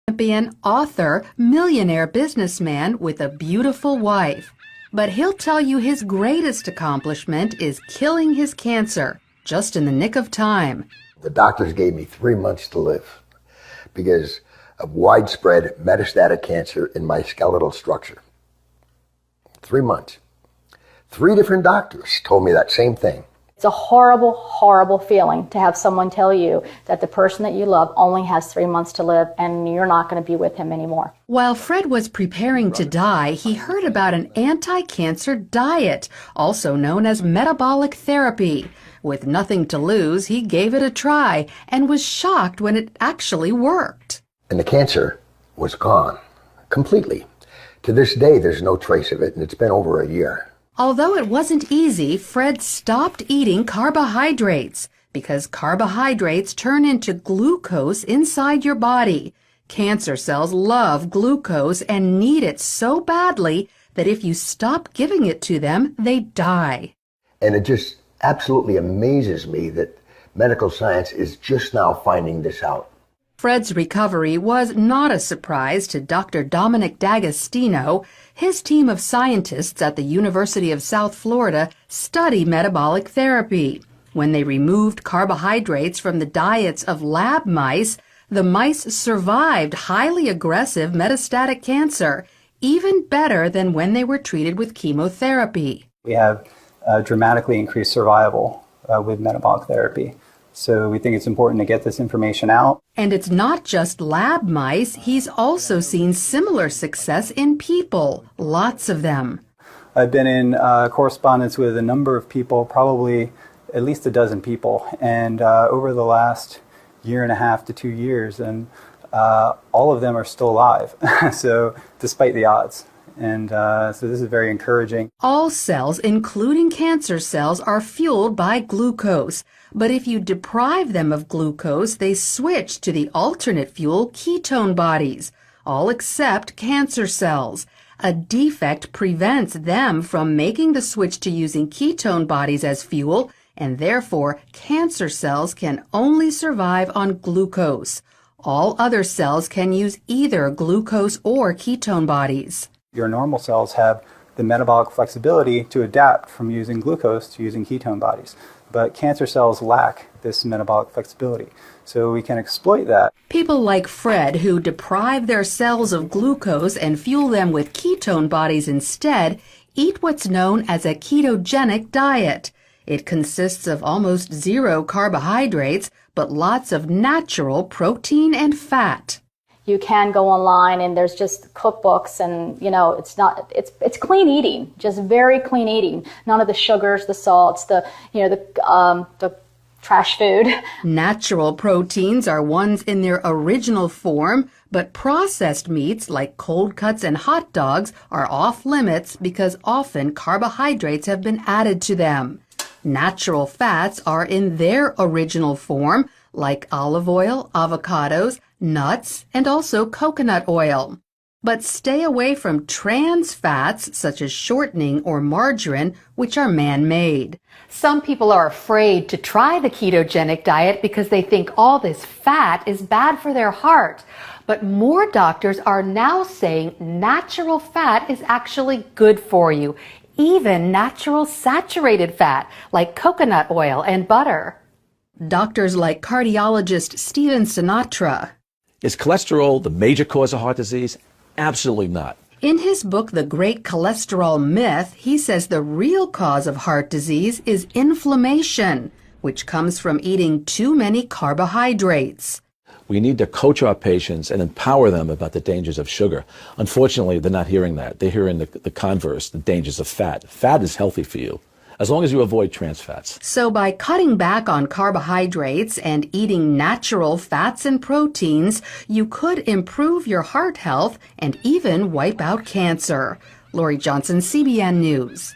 champion, author, millionaire businessman with a beautiful wife. But he'll tell you his greatest accomplishment is killing his cancer, just in the nick of time. The doctors gave me 3 months to live because of widespread metastatic cancer in my skeletal structure. 3 months. 3 different doctors told me that same thing. It's a horrible, horrible feeling to have someone tell you that the person that you love only has 3 months to live and you're not going to be with him anymore. While Fred was preparing to die, he heard about an anti-cancer diet, also known as metabolic therapy. With nothing to lose, he gave it a try and was shocked when it actually worked. And the cancer was gone completely. To this day, there's no trace of it, and it's been over a year. Although it wasn't easy, Fred stopped eating carbohydrates because carbohydrates turn into glucose inside your body. Cancer cells love glucose and need it so badly that if you stop giving it to them, they die. And it just absolutely amazes me that medical science is just now finding this out. Fred's recovery was not a surprise to Dr. Dominic D'Agostino. His team of scientists at the University of South Florida study metabolic therapy. When they removed carbohydrates from the diets of lab mice, the mice survived highly aggressive metastatic cancer, even better than when they were treated with chemotherapy. We have dramatically increased survival with metabolic therapy. So we think it's important to get this information out. And it's not just lab mice. He's also seen similar success in people, lots of them. I've been in correspondence with a number of people, probably at least a dozen people, and over the last 1.5 to 2 years, and all of them are still alive, so despite the odds. And so this is very encouraging. All cells, including cancer cells, are fueled by glucose. But if you deprive them of glucose, they switch to the alternate fuel ketone bodies, all except cancer cells. A defect prevents them from making the switch to using ketone bodies as fuel, and therefore cancer cells can only survive on glucose. All other cells can use either glucose or ketone bodies. Your normal cells have the metabolic flexibility to adapt from using glucose to using ketone bodies. But cancer cells lack this metabolic flexibility, so we can exploit that. People like Fred, who deprive their cells of glucose and fuel them with ketone bodies instead, eat what's known as a ketogenic diet. It consists of almost 0 carbohydrates, but lots of natural protein and fat. You can go online and there's just cookbooks and, it's clean eating, just very clean eating. None of the sugars, the salts, the trash food. Natural proteins are ones in their original form, but processed meats like cold cuts and hot dogs are off limits because often carbohydrates have been added to them. Natural fats are in their original form, like olive oil, avocados, nuts, and also coconut oil. But stay away from trans fats such as shortening or margarine, which are man-made. Some people are afraid to try the ketogenic diet because they think all this fat is bad for their heart. But more doctors are now saying natural fat is actually good for you, even natural saturated fat like coconut oil and butter. Doctors like cardiologist Stephen Sinatra. Is cholesterol the major cause of heart disease? Absolutely not. In his book, The Great Cholesterol Myth, he says the real cause of heart disease is inflammation, which comes from eating too many carbohydrates. We need to coach our patients and empower them about the dangers of sugar. Unfortunately, they're not hearing that. They're hearing the converse, the dangers of fat. Fat is healthy for you, as long as you avoid trans fats. So by cutting back on carbohydrates and eating natural fats and proteins, you could improve your heart health and even wipe out cancer. Lori Johnson, CBN News.